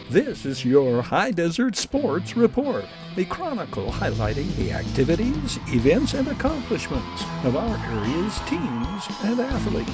This is your High Desert Sports Report, a chronicle highlighting the activities, events, and accomplishments of our area's teams and athletes.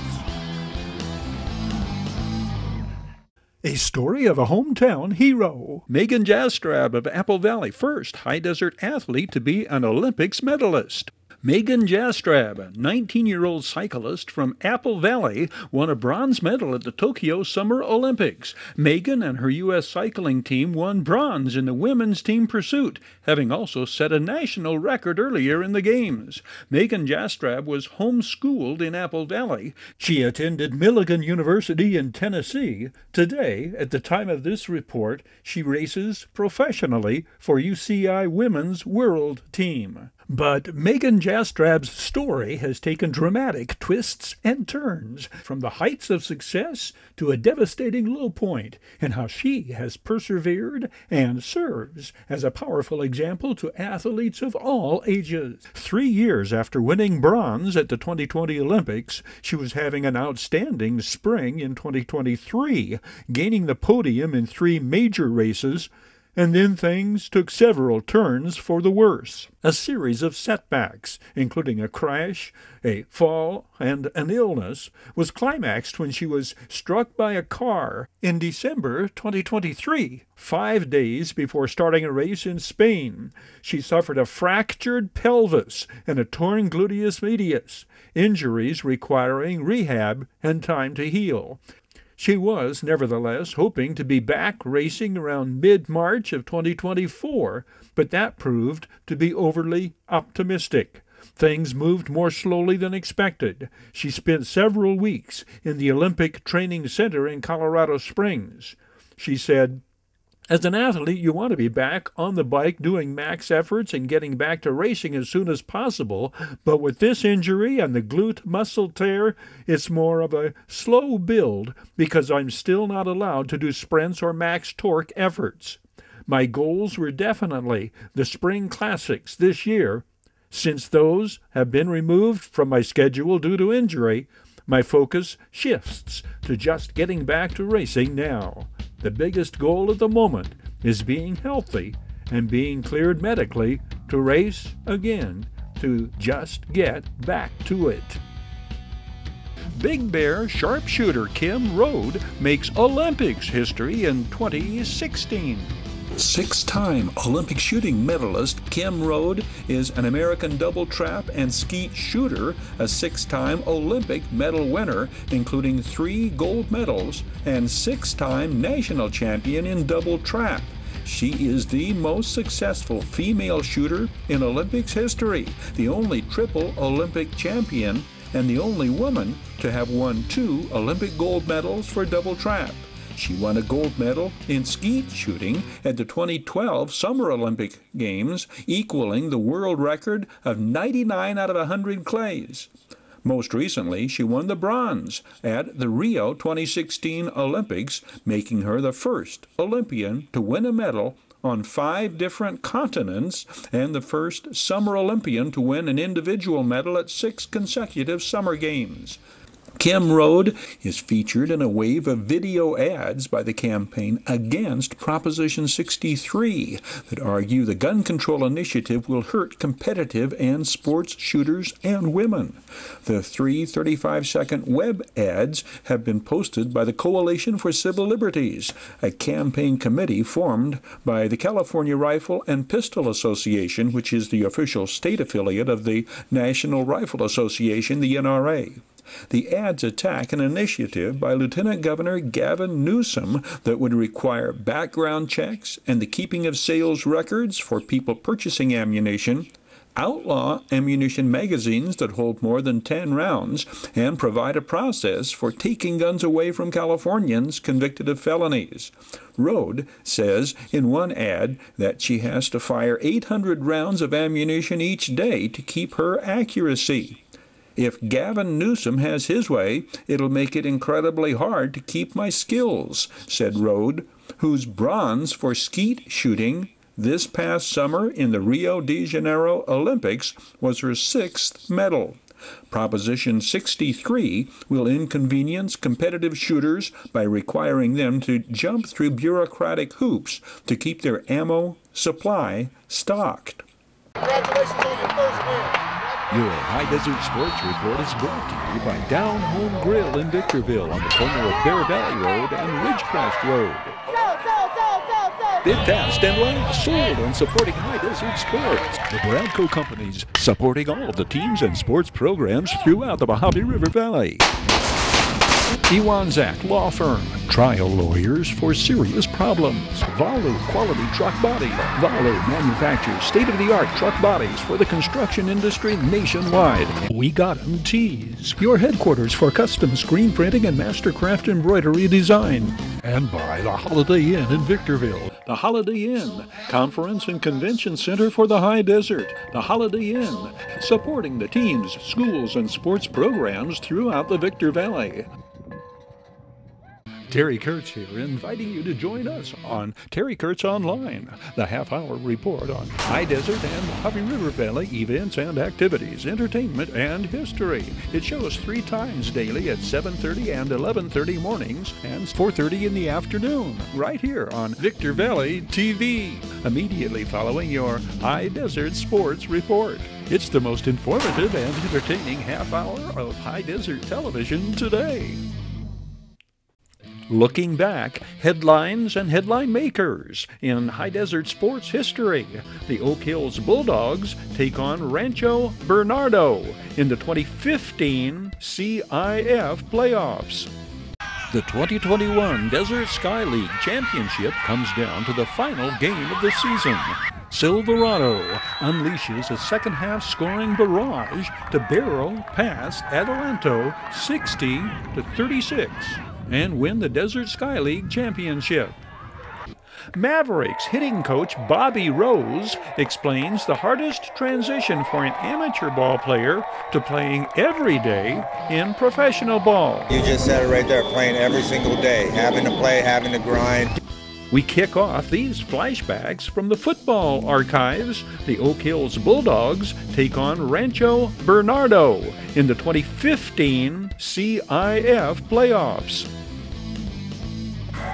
A story of a hometown hero. Megan Jastrab of Apple Valley, first high desert athlete to be an Olympics medalist. Megan Jastrab, a 19-year-old cyclist from Apple Valley, won a bronze medal at the Tokyo Summer Olympics. Megan and her U.S. cycling team won bronze in the women's team pursuit, having also set a national record earlier in the Games. Megan Jastrab was homeschooled in Apple Valley. She attended Milligan University in Tennessee. Today, at the time of this report, she races professionally for UCI Women's World Team. But Megan Jastrab's story has taken dramatic twists and turns, from the heights of success to a devastating low point, and how she has persevered and serves as a powerful example to athletes of all ages. 3 years after winning bronze at the 2020 Olympics, she was having an outstanding spring in 2023, gaining the podium in 3 major races. And then things took several turns for the worse. A series of setbacks, including a crash, a fall, and an illness, was climaxed when she was struck by a car in December 2023, 5 days before starting a race in Spain. She suffered a fractured pelvis and a torn gluteus medius, injuries requiring rehab and time to heal. She was, nevertheless, hoping to be back racing around mid-March of 2024, but that proved to be overly optimistic. Things moved more slowly than expected. She spent several weeks in the Olympic Training Center in Colorado Springs. She said, "As an athlete, you want to be back on the bike doing max efforts and getting back to racing as soon as possible, but with this injury and the glute muscle tear, it's more of a slow build because I'm still not allowed to do sprints or max torque efforts. My goals were definitely the Spring Classics this year. Since those have been removed from my schedule due to injury, my focus shifts to just getting back to racing now. The biggest goal at the moment is being healthy and being cleared medically to race again, to just get back to it." Big Bear sharpshooter Kim Rode makes Olympics history in 2016. 6-time Olympic shooting medalist Kim Rode is an American double trap and skeet shooter, a 6-time Olympic medal winner, including 3 gold medals, and 6-time national champion in double trap. She is the most successful female shooter in Olympics history, the only triple Olympic champion, and the only woman to have won 2 Olympic gold medals for double trap. She won a gold medal in skeet shooting at the 2012 Summer Olympic Games, equaling the world record of 99 out of 100 clays. Most recently, she won the bronze at the Rio 2016 Olympics, making her the first Olympian to win a medal on 5 different continents and the first Summer Olympian to win an individual medal at 6 consecutive Summer Games. Kim Rode is featured in a wave of video ads by the campaign against Proposition 63 that argue the gun control initiative will hurt competitive and sports shooters and women. The 3 35-second web ads have been posted by the Coalition for Civil Liberties, a campaign committee formed by the California Rifle and Pistol Association, which is the official state affiliate of the National Rifle Association, the NRA. The ads attack an initiative by Lieutenant Governor Gavin Newsom that would require background checks and the keeping of sales records for people purchasing ammunition, outlaw ammunition magazines that hold more than 10 rounds, and provide a process for taking guns away from Californians convicted of felonies. Rode says in one ad that she has to fire 800 rounds of ammunition each day to keep her accuracy. If Gavin Newsom has his way, it'll make it incredibly hard to keep my skills, said Rode, whose bronze for skeet shooting this past summer in the Rio de Janeiro Olympics was her 6th medal. Proposition 63 will inconvenience competitive shooters by requiring them to jump through bureaucratic hoops to keep their ammo supply stocked. Congratulations on your first win. Your High Desert Sports Report is brought to you by Down Home Grill in Victorville on the corner of Bear Valley Road and Ridgecrest Road. Bid fast and last, sold and supporting High Desert Sports. The Bradco Companies, supporting all of the teams and sports programs throughout the Mojave River Valley. Iwanzak Law Firm, trial lawyers for serious problems. Valu Quality Truck Body. Valu manufactures state-of-the-art truck bodies for the construction industry nationwide. We Got 'em Tees, your headquarters for custom screen printing and mastercraft embroidery design. And by the Holiday Inn in Victorville. The Holiday Inn, Conference and Convention Center for the High Desert. The Holiday Inn, supporting the teams, schools, and sports programs throughout the Victor Valley. Terry Kurtz here, inviting you to join us on Terry Kurtz Online, the half-hour report on High Desert and Mojave River Valley events and activities, entertainment, and history. It shows 3 times daily at 7:30 and 11:30 mornings and 4:30 in the afternoon, right here on Victor Valley TV, immediately following your High Desert Sports Report. It's the most informative and entertaining half-hour of High Desert television today. Looking back, headlines and headline makers in High Desert sports history. The Oak Hills Bulldogs take on Rancho Bernardo in the 2015 CIF playoffs. The 2021 Desert Sky League Championship comes down to the final game of the season. Silverado unleashes a second-half scoring barrage to barrel past Adelanto 60-36 and win the Desert Sky League Championship. Mavericks hitting coach Bobby Rose explains the hardest transition for an amateur ball player to playing every day in professional ball. You just said it right there, playing every single day, having to play, having to grind. We kick off these flashbacks from the football archives. The Oak Hills Bulldogs take on Rancho Bernardo in the 2015 CIF playoffs.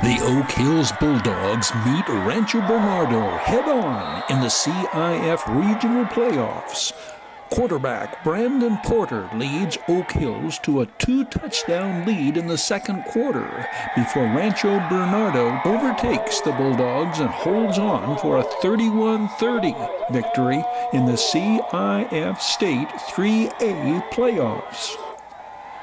The Oak Hills Bulldogs meet Rancho Bernardo head-on in the CIF regional playoffs. Quarterback Brandon Porter leads Oak Hills to a 2-touchdown lead in the second quarter before Rancho Bernardo overtakes the Bulldogs and holds on for a 31-30 victory in the CIF State 3A playoffs.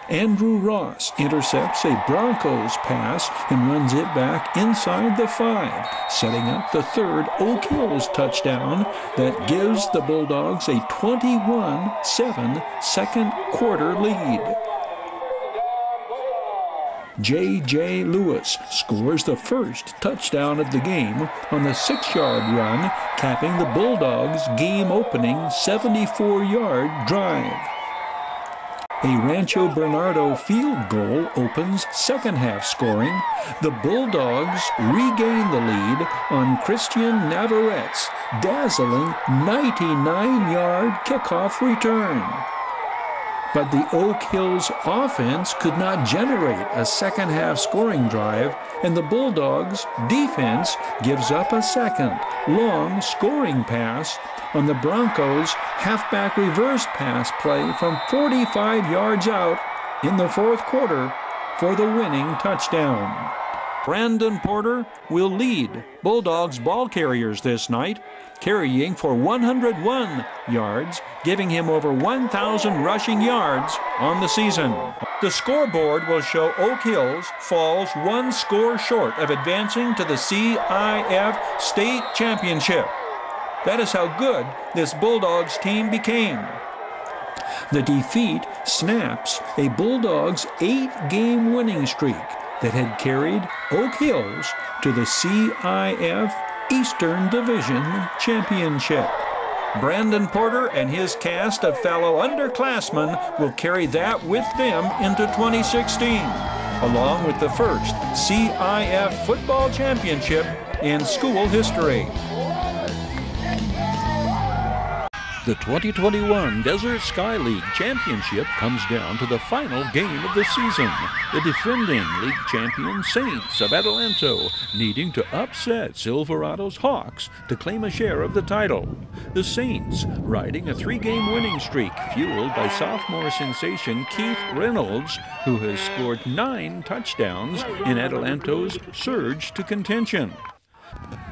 Andrew Ross intercepts a Broncos pass and runs it back inside the 5, setting up the third Oak Hills touchdown that gives the Bulldogs a 21-7 second quarter lead. J.J. Lewis scores the first touchdown of the game on the 6-yard run, capping the Bulldogs' game-opening 74-yard drive. A Rancho Bernardo field goal opens second-half scoring. The Bulldogs regain the lead on Christian Navarrette's dazzling 99-yard kickoff return. But the Oak Hills offense could not generate a second-half scoring drive, and the Bulldogs' defense gives up a second, long scoring pass on the Broncos' halfback reverse pass play from 45 yards out in the fourth quarter for the winning touchdown. Brandon Porter will lead Bulldogs ball carriers this night, carrying for 101 yards, giving him over 1,000 rushing yards on the season. The scoreboard will show Oak Hills falls 1 score short of advancing to the CIF State Championship. That is how good this Bulldogs team became. The defeat snaps a Bulldogs 8-game winning streak that had carried Oak Hills to the CIF Eastern Division Championship. Brandon Porter and his cast of fellow underclassmen will carry that with them into 2016, along with the first CIF football championship in school history. The 2021 Desert Sky League Championship comes down to the final game of the season. The defending league champion Saints of Adelanto needing to upset Silverado's Hawks to claim a share of the title. The Saints riding a 3-game winning streak fueled by sophomore sensation Keith Reynolds, who has scored 9 touchdowns in Adelanto's surge to contention.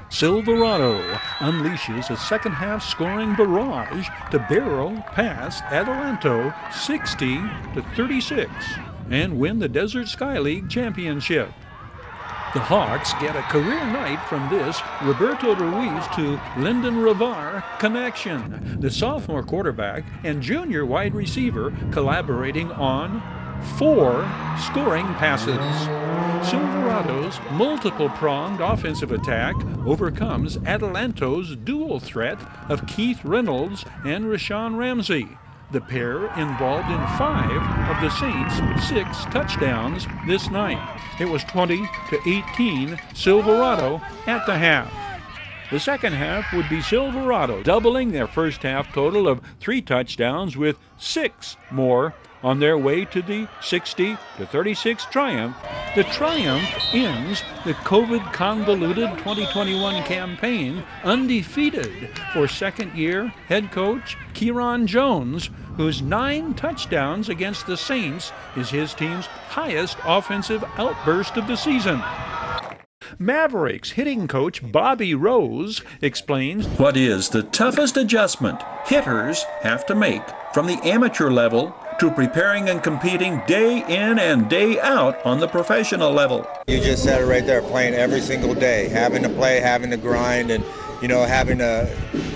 Silverado unleashes a second-half scoring barrage to barrel past Adelanto 60-36 and win the Desert Sky League Championship. The Hawks get a career night from this Roberto Ruiz to Lyndon Ravar connection, the sophomore quarterback and junior wide receiver collaborating on 4 scoring passes. Silverado's multiple-pronged offensive attack overcomes Adelanto's dual threat of Keith Reynolds and Rashawn Ramsey. The pair involved in 5 of the Saints' 6 touchdowns this night. It was 20-18 Silverado at the half. The second half would be Silverado doubling their first half total of 3 touchdowns with 6 more on their way to the 60-36 triumph. The triumph ends the COVID-convoluted 2021 campaign undefeated for second-year head coach Kieron Jones, whose 9 touchdowns against the Saints is his team's highest offensive outburst of the season. Mavericks hitting coach Bobby Rose explains what is the toughest adjustment hitters have to make from the amateur level to preparing and competing day in and day out on the professional level. You just said it right there, playing every single day, having to play, having to grind, and, having to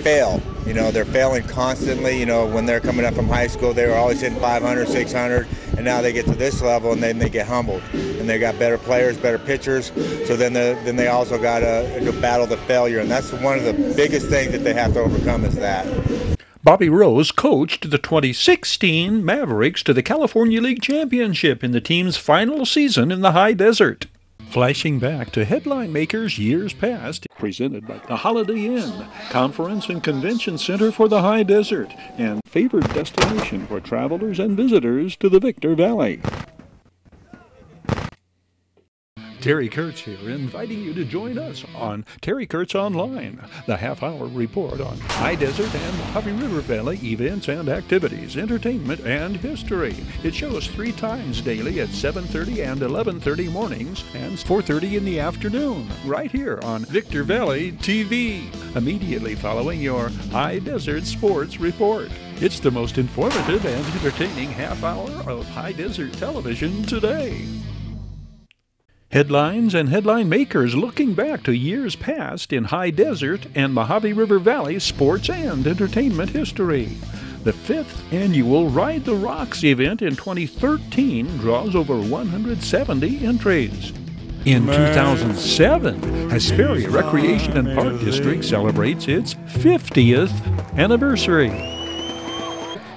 fail. They're failing constantly. When they're coming up from high school, they were always hitting 500, 600, and now they get to this level and then they get humbled. And they got better players, better pitchers, so then they also got to battle the failure. And that's one of the biggest things that they have to overcome is that. Bobby Rose coached the 2016 Mavericks to the California League Championship in the team's final season in the high desert. Flashing back to headline makers years past, presented by the Holiday Inn, Conference and Convention Center for the High Desert, and favored destination for travelers and visitors to the Victor Valley. Terry Kurtz here, inviting you to join us on Terry Kurtz Online, the half-hour report on High Desert and Mojave River Valley events and activities, entertainment and history. It shows 3 times daily at 7:30 and 11:30 mornings and 4:30 in the afternoon, right here on Victor Valley TV, immediately following your High Desert Sports Report. It's the most informative and entertaining half-hour of High Desert television today. Headlines and headline makers looking back to years past in High Desert and Mojave River Valley sports and entertainment history. The 5th annual Ride the Rocks event in 2013 draws over 170 entries. In 2007, Hesperia Recreation and Park District celebrates its 50th anniversary.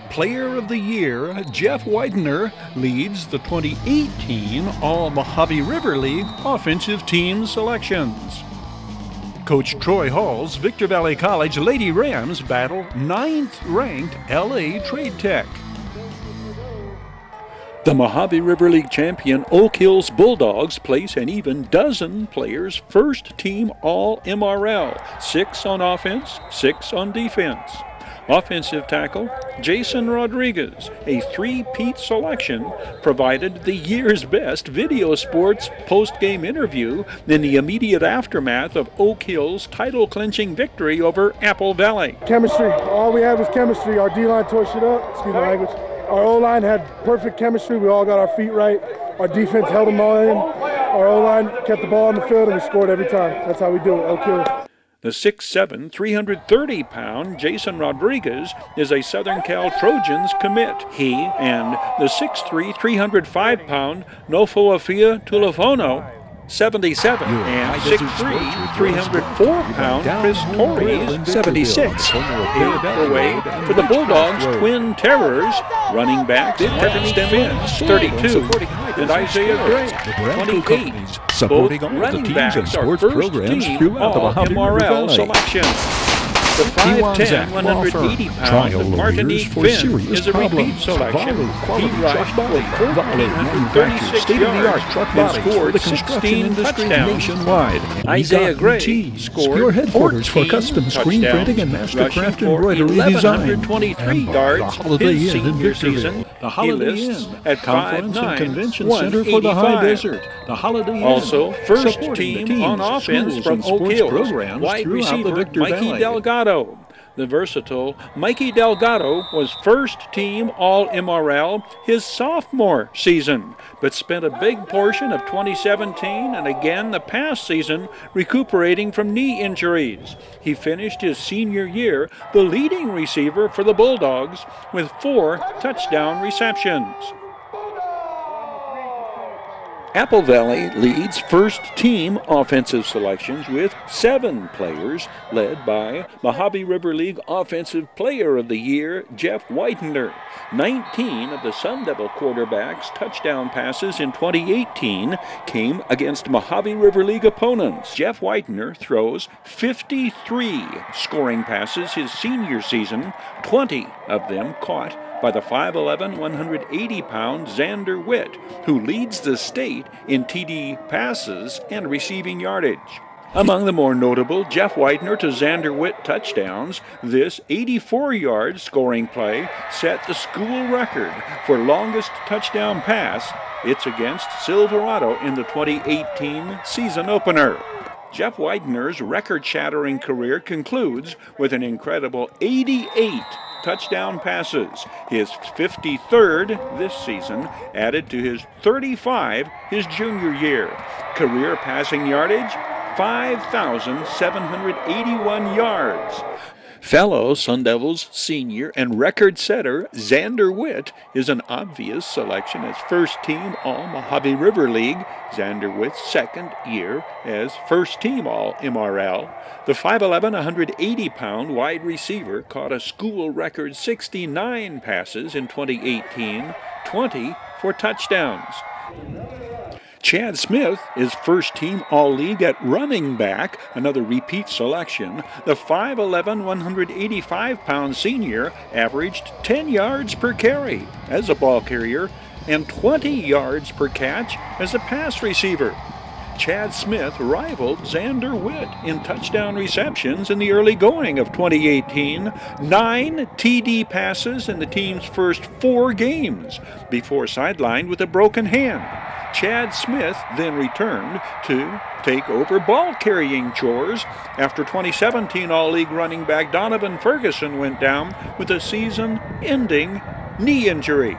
Player of the Year, Jeff Widener, leads the 2018 All-Mojave River League offensive team selections. Coach Troy Hall's Victor Valley College Lady Rams battle 9th-ranked LA Trade Tech. The Mojave River League champion Oak Hills Bulldogs place an even dozen players first-team All-MRL, 6 on offense, 6 on defense. Offensive tackle Jason Rodriguez, a 3-peat selection, provided the year's best video sports post-game interview in the immediate aftermath of Oak Hill's title-clinching victory over Apple Valley. Chemistry. All we had was chemistry. Our D-line tore shit up. Excuse my language. Our O-line had perfect chemistry. We all got our feet right. Our defense held them all in. Our O-line kept the ball on the field, and we scored every time. That's how we do it. Oak Hill. The 6'7", 330-pound Jason Rodriguez is a Southern Cal Trojans commit. He and the 6'3", 305-pound Nofoafia Tulafono, 77, and 6'3", 304-pound Chris Torres, 76, paved the way for the Bulldogs' twin terrors, running backs Kevin Stevens, 32, and Isaiah Gray, 28. Both running backs are first-team All-MRL selection. The 5'10", 180-pound Trial lawyers Martinique for Finn serious is a repeat problems. selection. Volley He quality rushed truck body. for Volley 1,436 state-of-the-art yards truck and bodies for scored the construction 16 industry touchdowns. nationwide. Isaiah Gray Tees, scored your headquarters for 14 custom screen touchdowns, printing and mastercraft rushing for embroidery design. 1,123 And yards the Holiday his Inn in senior Victorville. season. The He Holiday lists Inn at Conference 5'9", and Convention Center for the High 185. Desert. The Holiday Inn. Also, first supporting the team teams, on offense schools, from and Oak sports Hills, programs wide throughout the receiver Victor Mikey Valley. Delgado. The versatile Mikey Delgado was first-team All-MRL his sophomore season, but spent a big portion of 2017 and again the past season recuperating from knee injuries. He finished his senior year the leading receiver for the Bulldogs with 4 touchdown receptions. Apple Valley leads first-team offensive selections with 7 players, led by Mojave River League Offensive Player of the Year, Jeff Whitener. 19 of the Sun Devil quarterbacks' touchdown passes in 2018 came against Mojave River League opponents. Jeff Whitener throws 53 scoring passes his senior season, 20 of them caught by the 5'11", 180-pound Xander Witt, who leads the state in TD passes and receiving yardage. Among the more notable Jeff Whitener to Xander Witt touchdowns, this 84-yard scoring play set the school record for longest touchdown pass. It's against Silverado in the 2018 season opener. Jeff Whitener's record-shattering career concludes with an incredible 88 touchdown passes, his 53rd this season, added to his 35 his junior year. Career passing yardage, 5,781 yards. Fellow Sun Devils senior and record setter Xander Witt is an obvious selection as first-team All-Mojave River League. Xander Witt's second year as first-team All-MRL. The 5'11", 180-pound wide receiver caught a school record 69 passes in 2018, 20 for touchdowns. Chad Smith is first-team All-League at running back, another repeat selection. The 5'11", 185-pound senior averaged 10 yards per carry as a ball carrier and 20 yards per catch as a pass receiver. Chad Smith rivaled Xander Witt in touchdown receptions in the early going of 2018, 9 TD passes in the team's first 4 games before sidelined with a broken hand. Chad Smith then returned to take over ball-carrying chores after 2017 All-League running back Donovan Ferguson went down with a season-ending knee injury.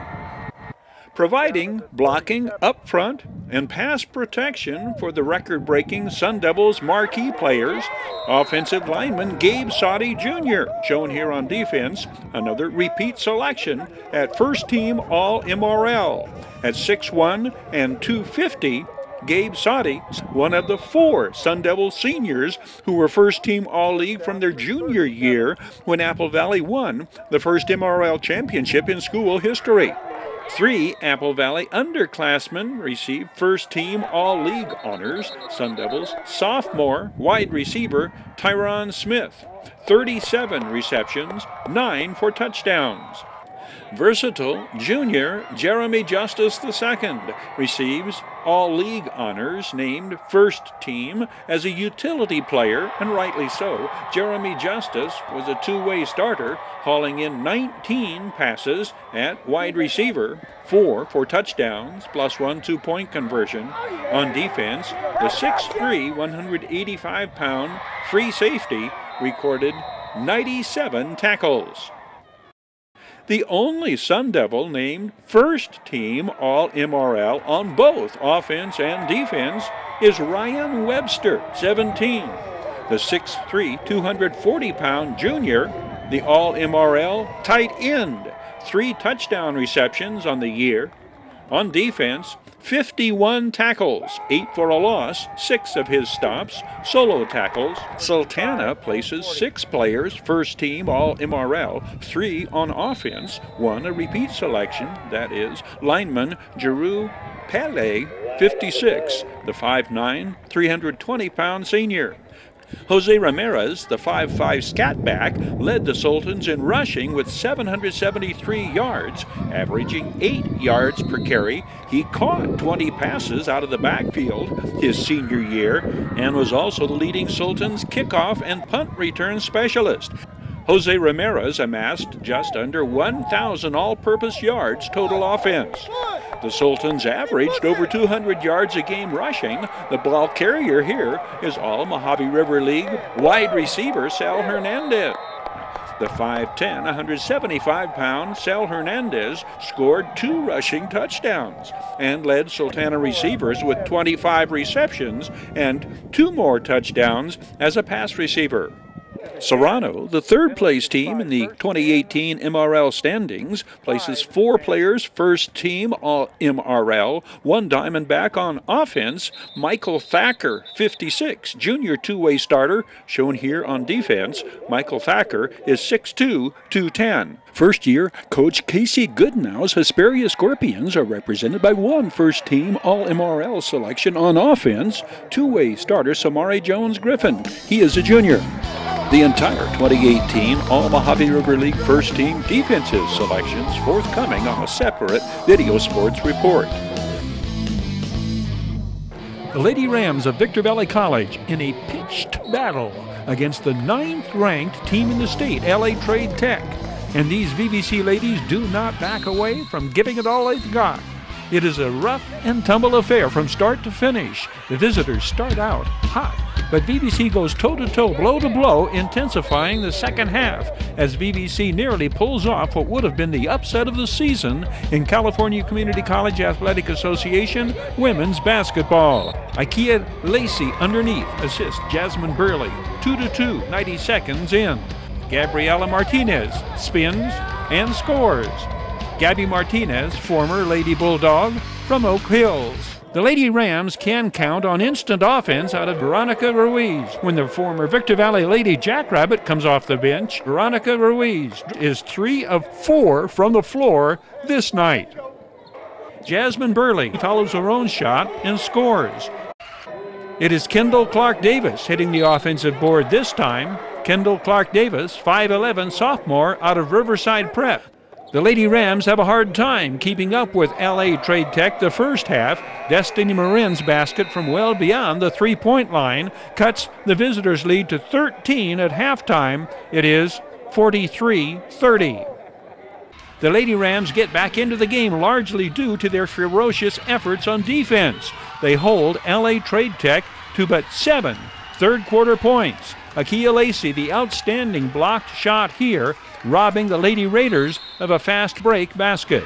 Providing blocking up front and pass protection for the record-breaking Sun Devils marquee players, offensive lineman Gabe Soddy Jr., shown here on defense, another repeat selection at first-team All-MRL. At 6'1" and 250, Gabe Soddy, one of the 4 Sun Devil seniors who were first-team All-League from their junior year when Apple Valley won the first MRL championship in school history. 3 Apple Valley underclassmen received first-team All-League honors. Sun Devils sophomore wide receiver Tyron Smith, 37 receptions, 9 for touchdowns. Versatile junior Jeremy Justice II receives All-League honors, named first team as a utility player, and rightly so. Jeremy Justice was a two-way starter, hauling in 19 passes at wide receiver, 4 for touchdowns, plus 1 two-point conversion. On defense, the 6'3", 185-pound free safety recorded 97 tackles. The only Sun Devil named first-team All-MRL on both offense and defense is Ryan Webster, 17. The 6'3", 240-pound junior, the All-MRL tight end, 3 touchdown receptions on the year. On defense, 51 tackles, 8 for a loss, 6 of his stops, solo tackles. Sultana places 6 players, first team All-MRL, 3 on offense, 1 a repeat selection, that is, lineman Jeru Pele, 56, the 5'9", 320-pound senior. Jose Ramirez, the 5'5" scat back, led the Sultans in rushing with 773 yards, averaging 8 yards per carry. He caught 20 passes out of the backfield his senior year and was also the leading Sultans kickoff and punt return specialist. Jose Ramirez amassed just under 1,000 all-purpose yards total offense. The Sultans averaged over 200 yards a game rushing. The ball carrier here is all Mojave River League wide receiver Sal Hernandez. The 5'10", 175-pound Sal Hernandez scored 2 rushing touchdowns and led Sultana receivers with 25 receptions and 2 more touchdowns as a pass receiver. Serrano, the third-place team in the 2018 MRL standings, places 4 players first team all MRL, 1 Diamondback on offense, Michael Thacker, 56, junior two-way starter, shown here on defense. Michael Thacker is 6'2", 210. First year, Coach Casey Goodnow's Hesperia Scorpions are represented by 1 first-team All-MRL selection on offense, two-way starter Samari Jones-Griffin. He is a junior. The entire 2018 All-Mojave River League first-team defensive selections forthcoming on a separate Video Sports report. The Lady Rams of Victor Valley College in a pitched battle against the 9th-ranked team in the state, LA Trade Tech. And these VVC ladies do not back away from giving it all they've got. It is a rough and tumble affair from start to finish. The visitors start out hot, but VVC goes toe-to-toe, blow-to-blow, intensifying the second half as VVC nearly pulls off what would have been the upset of the season in California Community College Athletic Association women's basketball. Ikea Lacey underneath assists Jasmine Burley, 2-2, 90 seconds in. Gabriela Martinez spins and scores. Gabby Martinez, former Lady Bulldog from Oak Hills. The Lady Rams can count on instant offense out of Veronica Ruiz. When the former Victor Valley Lady Jackrabbit comes off the bench, Veronica Ruiz is 3 of 4 from the floor this night. Jasmine Burley follows her own shot and scores. It is Kendall Clark Davis hitting the offensive board this time. Kendall Clark Davis, 5'11", sophomore out of Riverside Prep. The Lady Rams have a hard time keeping up with LA Trade Tech the first half. Destiny Marin's basket from well beyond the three-point line cuts the visitors' lead to 13 at halftime. It is 43-30. The Lady Rams get back into the game largely due to their ferocious efforts on defense. They hold LA Trade Tech to but 7 third-quarter points. Ikea Lacey, the outstanding blocked shot here, robbing the Lady Raiders of a fast break basket.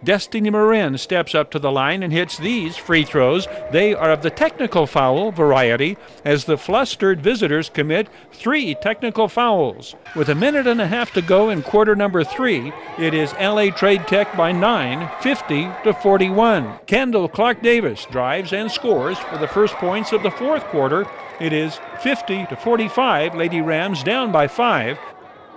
Destiny Marin steps up to the line and hits these free throws. They are of the technical foul variety as the flustered visitors commit 3 technical fouls. With a minute and a half to go in quarter number 3, it is LA Trade Tech by 9, 50-41. Kendall Clark Davis drives and scores for the first points of the fourth quarter. It is 50-45, Lady Rams down by 5.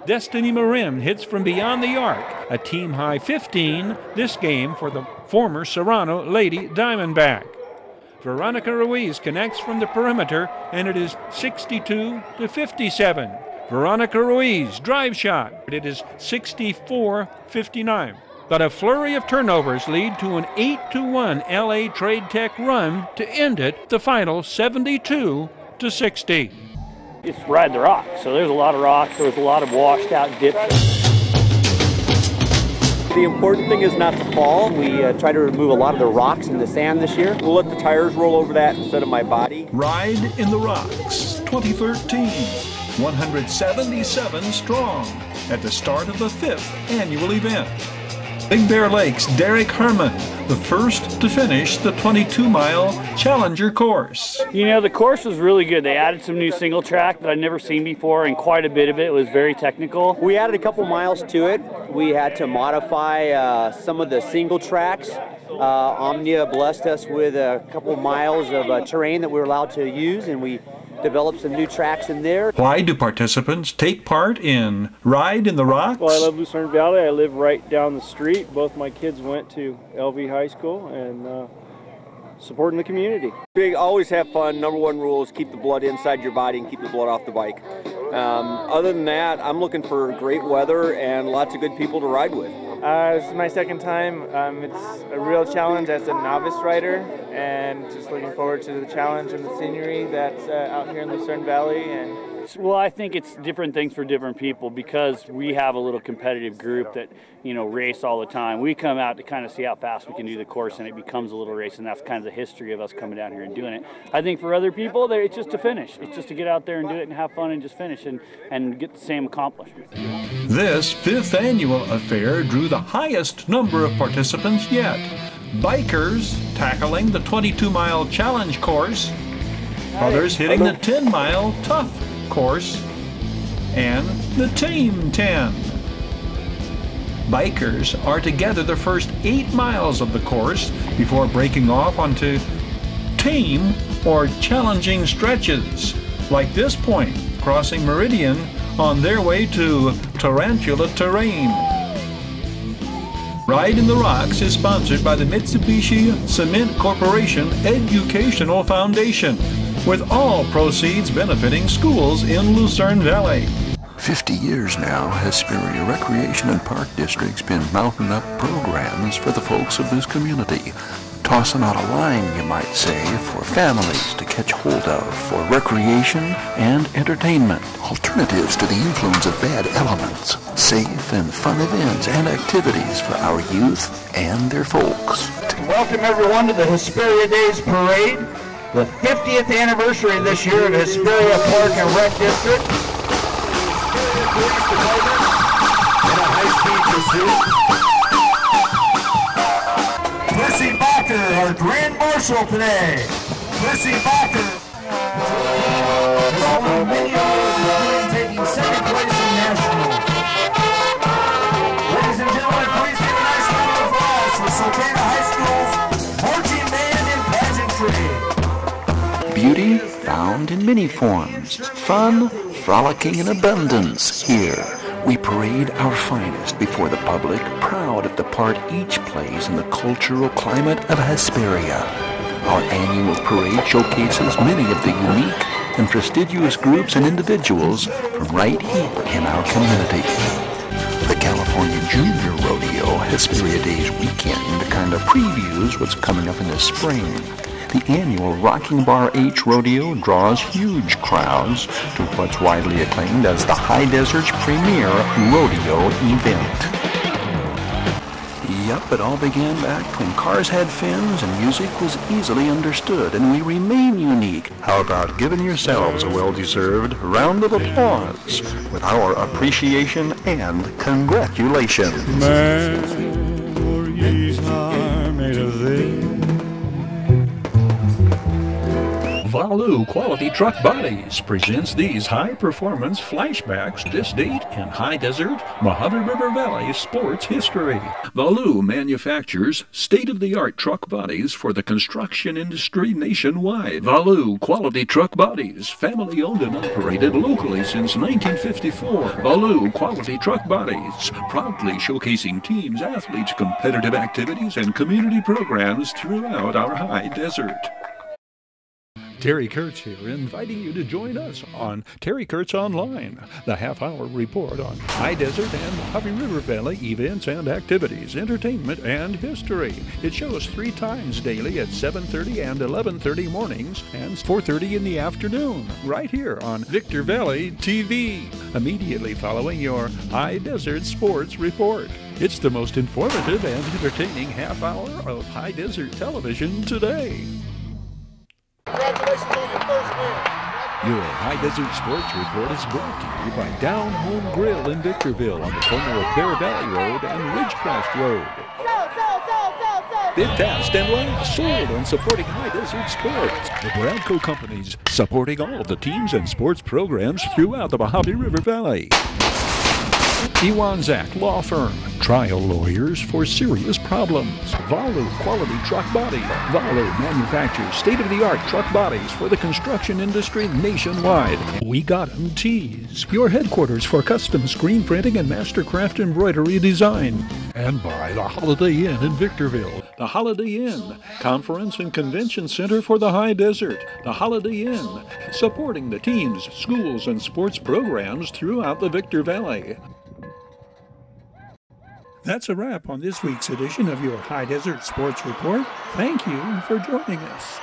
Destiny Marin hits from beyond the arc, a team-high 15 this game for the former Serrano Lady Diamondback. Veronica Ruiz connects from the perimeter, and it is 62-57. Veronica Ruiz, drive shot. It is 64-59. But a flurry of turnovers lead to an 8-1 LA Trade Tech run to end it, the final 72-60. It's riding the rocks, so there's a lot of rocks, there's a lot of washed out dips. The important thing is not to fall. We try to remove a lot of the rocks and the sand this year. We'll let the tires roll over that instead of my body. Ride in the Rocks 2013, 177 strong at the start of the 5th annual event. Big Bear Lake's Derek Herman, the first to finish the 22-mile Challenger course. You know, the course was really good. They added some new single track that I'd never seen before, and quite a bit of it was very technical. We added a couple miles to it. We had to modify some of the single tracks. Omnia blessed us with a couple miles of terrain that we were allowed to use, and we developed some new tracks in there. Why do participants take part in Ride in the Rocks? Well, I love Lucerne Valley. I live right down the street. Both my kids went to LV High School, and supporting the community. Big, always have fun. Number one rule is keep the blood inside your body and keep the blood off the bike. Other than that, I'm looking for great weather and lots of good people to ride with. This is my second time. It's a real challenge as a novice rider, and just looking forward to the challenge and the scenery that's out here in Lucerne Valley. And well, I think it's different things for different people because we have a little competitive group that, race all the time. We come out to kind of see how fast we can do the course, and it becomes a little race, and that's kind of the history of us coming down here and doing it. I think for other people, it's just to finish. It's just to get out there and do it and have fun and just finish and get the same accomplishment. This 5th annual affair drew the highest number of participants yet. Bikers tackling the 22-mile challenge course, others hitting the 10-mile tough course, and the Tame 10. Bikers are to gather the first 8 miles of the course before breaking off onto tame or challenging stretches, like this point, crossing Meridian on their way to Tarantula Terrain. Ride in the Rocks is sponsored by the Mitsubishi Cement Corporation Educational Foundation, with all proceeds benefiting schools in Lucerne Valley. 50 years now, Hesperia Recreation and Park District's been mounting up programs for the folks of this community. Tossing out a line, you might say, for families to catch hold of for recreation and entertainment. Alternatives to the influence of bad elements. Safe and fun events and activities for our youth and their folks. Welcome everyone to the Hesperia Days Parade, the 50th anniversary this year of Hesperia Park and Rec District. Police Department in a high-speed pursuit. Percy Bacher, our Grand Marshal today. Percy Bacher is one of many awards, including taking second place in nationals. Ladies and gentlemen, please give a nice round of applause for Sultana High School's marching band and pageantry. Beauty found in many forms. Fun, frolicking in abundance here. We parade our finest before the public, proud of the part each plays in the cultural climate of Hesperia. Our annual parade showcases many of the unique and prestigious groups and individuals from right here in our community. The California Junior Rodeo Hesperia Days weekend kind of previews what's coming up in the spring. The annual Rocking Bar H Rodeo draws huge crowds to what's widely acclaimed as the High Desert's premier rodeo event. Yup, it all began back when cars had fins and music was easily understood, and we remain unique. How about giving yourselves a well-deserved round of applause with our appreciation and congratulations. Memories are made of this. Valu Quality Truck Bodies presents these high-performance flashbacks this date in High Desert, Mojave River Valley sports history. Valu manufactures state-of-the-art truck bodies for the construction industry nationwide. Valu Quality Truck Bodies, family-owned and operated locally since 1954. Valu Quality Truck Bodies, proudly showcasing teams, athletes, competitive activities, and community programs throughout our High Desert. Terry Kurtz here, inviting you to join us on Terry Kurtz Online, the half-hour report on High Desert and Mojave River Valley events and activities, entertainment, and history. It shows 3 times daily at 7:30 and 11:30 mornings and 4:30 in the afternoon, right here on Victor Valley TV, immediately following your High Desert Sports Report. It's the most informative and entertaining half-hour of High Desert television today. Congratulations on your first win. Your High Desert Sports Report is brought to you by Down Home Grill in Victorville on the corner of Bear Valley Road and Ridgecrest Road. Bid, fast, and last, sold on supporting High Desert sports. The Bradco Companies, supporting all of the teams and sports programs throughout the Mojave River Valley. Iwanzak Law Firm, trial lawyers for serious problems. Valu Quality Truck Body. Valu manufactures state-of-the-art truck bodies for the construction industry nationwide. We Got 'em Tees, your headquarters for custom screen printing and mastercraft embroidery design. And by the Holiday Inn in Victorville. The Holiday Inn, conference and convention center for the high desert. The Holiday Inn, supporting the teams, schools, and sports programs throughout the Victor Valley. That's a wrap on this week's edition of your High Desert Sports Report. Thank you for joining us.